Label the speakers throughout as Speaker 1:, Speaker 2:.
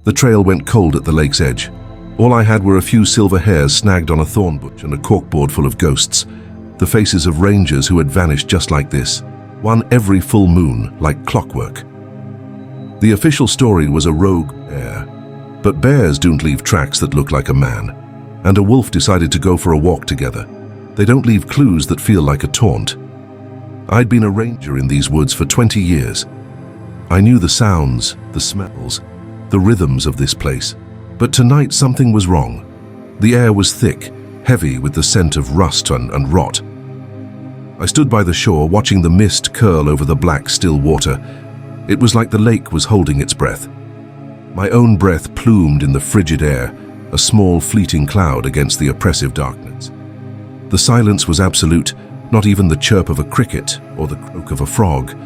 Speaker 1: The trail went cold at the lake's edge. All I had were a few silver hairs snagged on a thorn bush and a corkboard full of ghosts, the faces of rangers who had vanished just like this, one every full moon, like clockwork. The official story was a rogue bear, but bears don't leave tracks that look like a man, and a wolf decided to go for a walk together. They don't leave clues that feel like a taunt. I'd been a ranger in these woods for 20 years. I knew the sounds, the smells, the rhythms of this place. But tonight something was wrong. The air was thick, heavy with the scent of rust and rot. I stood by the shore watching the mist curl over the black, still water. It was like the lake was holding its breath. My own breath plumed in the frigid air, a small fleeting cloud against the oppressive darkness. The silence was absolute, not even the chirp of a cricket or the croak of a frog.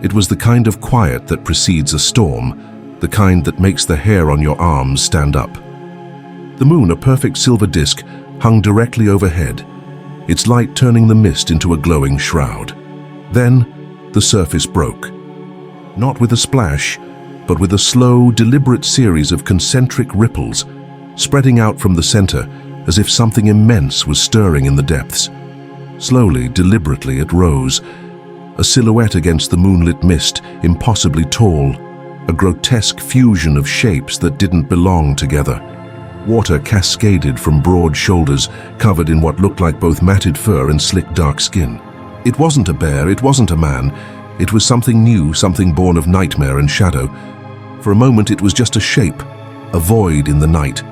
Speaker 1: It was the kind of quiet that precedes a storm, the kind that makes the hair on your arms stand up. The moon, a perfect silver disk, hung directly overhead, its light turning the mist into a glowing shroud. Then, the surface broke. Not with a splash, but with a slow, deliberate series of concentric ripples, spreading out from the center as if something immense was stirring in the depths. Slowly, deliberately, it rose, a silhouette against the moonlit mist, impossibly tall, a grotesque fusion of shapes that didn't belong together. Water cascaded from broad shoulders, covered in what looked like both matted fur and slick dark skin. It wasn't a bear, it wasn't a man. It was something new, something born of nightmare and shadow. For a moment it was just a shape, a void in the night.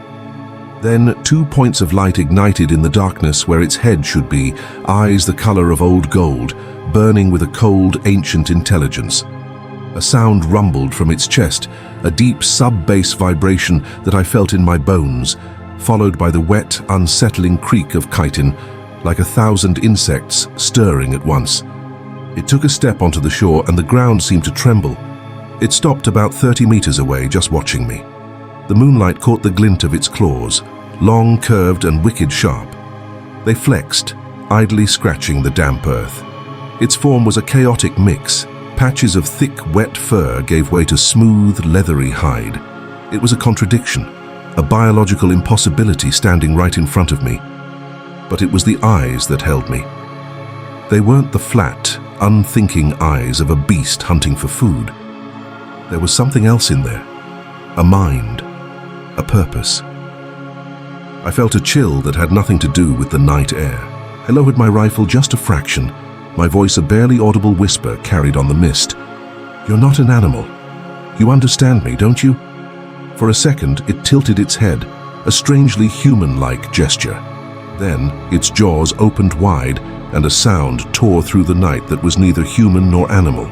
Speaker 1: Then 2 points of light ignited in the darkness where its head should be, eyes the color of old gold, burning with a cold, ancient intelligence. A sound rumbled from its chest, a deep sub-bass vibration that I felt in my bones, followed by the wet, unsettling creak of chitin, like 1,000 insects stirring at once. It took a step onto the shore and the ground seemed to tremble. It stopped about 30 meters away, just watching me. The moonlight caught the glint of its claws, long, curved, and wicked sharp. They flexed, idly scratching the damp earth. Its form was a chaotic mix. Patches of thick, wet fur gave way to smooth, leathery hide. It was a contradiction, a biological impossibility standing right in front of me. But it was the eyes that held me. They weren't the flat, unthinking eyes of a beast hunting for food. There was something else in there, a mind, a purpose. I felt a chill that had nothing to do with the night air. I lowered my rifle just a fraction, my voice a barely audible whisper carried on the mist. "You're not an animal. You understand me, don't you?" For a second, it tilted its head, a strangely human-like gesture. Then, its jaws opened wide, and a sound tore through the night that was neither human nor animal,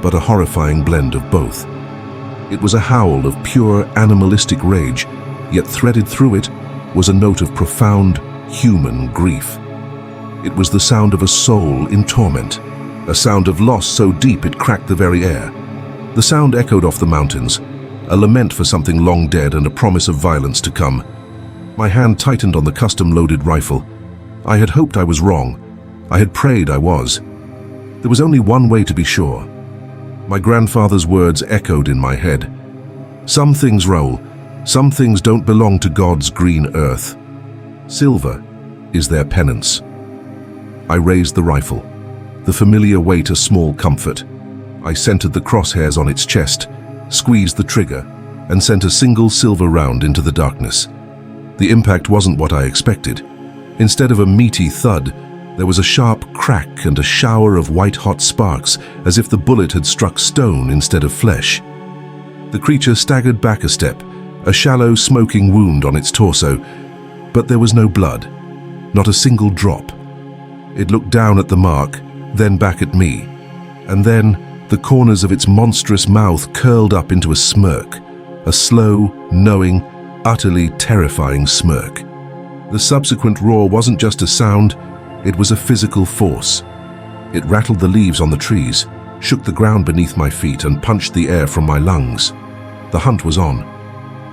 Speaker 1: but a horrifying blend of both. It was a howl of pure animalistic rage, yet threaded through it was a note of profound human grief. It was the sound of a soul in torment, a sound of loss so deep it cracked the very air. The sound echoed off the mountains, a lament for something long dead and a promise of violence to come. My hand tightened on the custom-loaded rifle. I had hoped I was wrong. I had prayed I was. There was only one way to be sure. My grandfather's words echoed in my head. Some things roll. Some things don't belong to God's green earth. Silver is their penance. I raised the rifle, the familiar weight a small comfort. I centered the crosshairs on its chest, squeezed the trigger, and sent a single silver round into the darkness. The impact wasn't what I expected. Instead of a meaty thud, there was a sharp crack and a shower of white-hot sparks, as if the bullet had struck stone instead of flesh. The creature staggered back a step, a shallow, smoking wound on its torso, but there was no blood, not a single drop. It looked down at the mark, then back at me, and then the corners of its monstrous mouth curled up into a smirk, a slow, knowing, utterly terrifying smirk. The subsequent roar wasn't just a sound, it was a physical force. It rattled the leaves on the trees, shook the ground beneath my feet, and punched the air from my lungs. The hunt was on.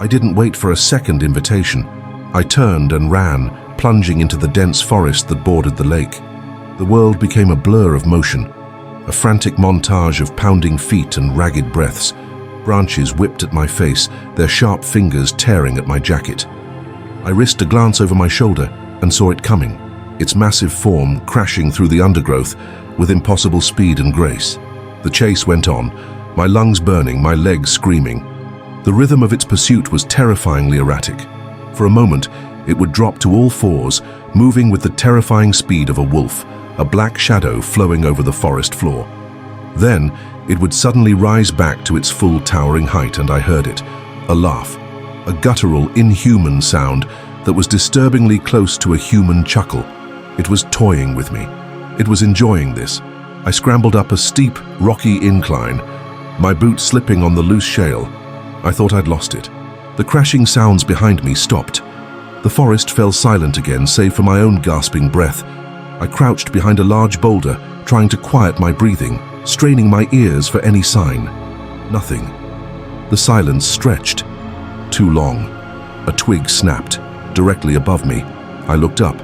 Speaker 1: I didn't wait for a second invitation. I turned and ran, plunging into the dense forest that bordered the lake. The world became a blur of motion, a frantic montage of pounding feet and ragged breaths. Branches whipped at my face, their sharp fingers tearing at my jacket. I risked a glance over my shoulder and saw it coming, its massive form crashing through the undergrowth with impossible speed and grace. The chase went on, my lungs burning, my legs screaming. The rhythm of its pursuit was terrifyingly erratic. For a moment, it would drop to all fours, moving with the terrifying speed of a wolf, a black shadow flowing over the forest floor. Then, it would suddenly rise back to its full towering height, and I heard it. A laugh. A guttural, inhuman sound that was disturbingly close to a human chuckle. It was toying with me. It was enjoying this. I scrambled up a steep, rocky incline, my boots slipping on the loose shale. I thought I'd lost it. The crashing sounds behind me stopped. The forest fell silent again, save for my own gasping breath. I crouched behind a large boulder, trying to quiet my breathing, straining my ears for any sign. Nothing. The silence stretched. Too long. A twig snapped, directly above me. I looked up.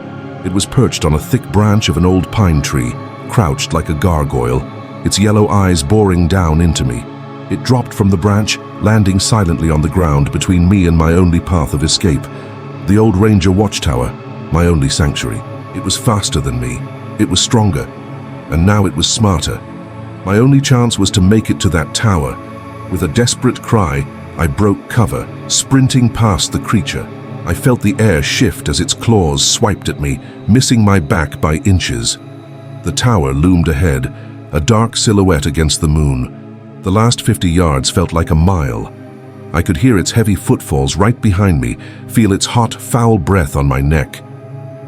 Speaker 1: It was perched on a thick branch of an old pine tree, crouched like a gargoyle, its yellow eyes boring down into me. It dropped from the branch, landing silently on the ground between me and my only path of escape, the old ranger watchtower, my only sanctuary. It was faster than me. It was stronger. And now it was smarter. My only chance was to make it to that tower. With a desperate cry, I broke cover, sprinting past the creature. I felt the air shift as its claws swiped at me, missing my back by inches. The tower loomed ahead, a dark silhouette against the moon. The last 50 yards felt like a mile. I could hear its heavy footfalls right behind me, feel its hot, foul breath on my neck.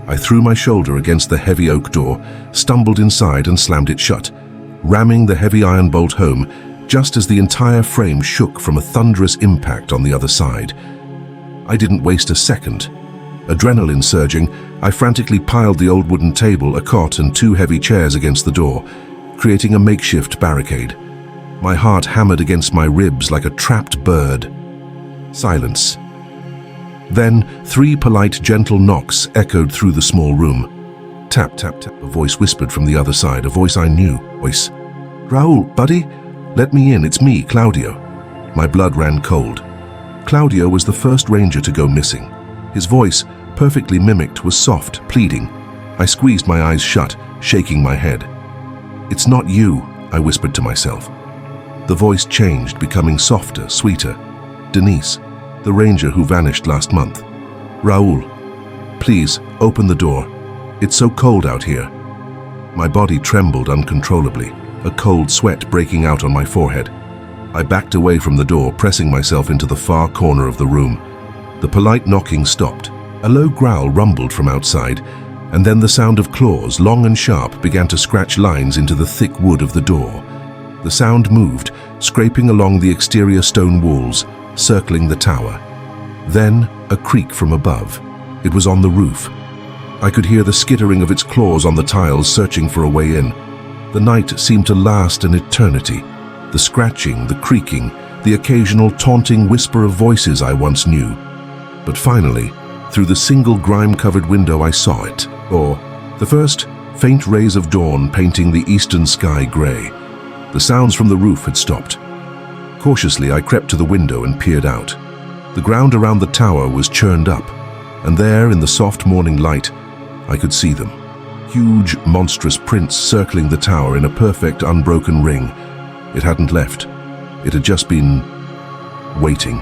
Speaker 1: I threw my shoulder against the heavy oak door, stumbled inside and slammed it shut, ramming the heavy iron bolt home just as the entire frame shook from a thunderous impact on the other side. I didn't waste a second. Adrenaline surging, I frantically piled the old wooden table, a cot and 2 heavy chairs against the door, creating a makeshift barricade. My heart hammered against my ribs like a trapped bird. Silence. Then 3 polite, gentle knocks echoed through the small room. Tap, tap, tap, a voice whispered from the other side, a voice I knew. Voice. "Raoul, buddy? Let me in, it's me, Claudio." My blood ran cold. Claudio was the first ranger to go missing. His voice, perfectly mimicked, was soft, pleading. I squeezed my eyes shut, shaking my head. "It's not you," I whispered to myself. The voice changed, becoming softer, sweeter. "Denise, the ranger who vanished last month. Raoul, please, open the door. It's so cold out here." My body trembled uncontrollably, a cold sweat breaking out on my forehead. I backed away from the door, pressing myself into the far corner of the room. The polite knocking stopped. A low growl rumbled from outside, and then the sound of claws, long and sharp, began to scratch lines into the thick wood of the door. The sound moved, scraping along the exterior stone walls, circling the tower. Then, a creak from above. It was on the roof. I could hear the skittering of its claws on the tiles, searching for a way in. The night seemed to last an eternity. The scratching, the creaking, the occasional taunting whisper of voices I once knew. But finally, through the single grime-covered window, I saw it, or the first faint rays of dawn painting the eastern sky gray. The sounds from the roof had stopped. Cautiously, I crept to the window and peered out. The ground around the tower was churned up, and there, in the soft morning light, I could see them. Huge, monstrous prints circling the tower in a perfect, unbroken ring. It hadn't left. It had just been waiting.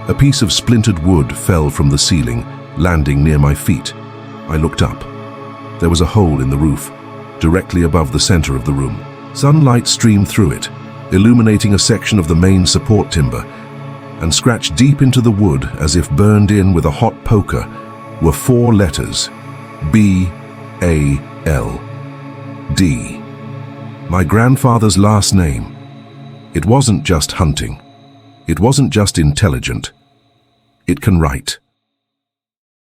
Speaker 1: A piece of splintered wood fell from the ceiling, landing near my feet. I looked up. There was a hole in the roof, directly above the center of the room. Sunlight streamed through it, illuminating a section of the main support timber, and scratched deep into the wood as if burned in with a hot poker were 4 letters: B-A-L-D. My grandfather's last name. It wasn't just hunting. It wasn't just intelligent. It can write.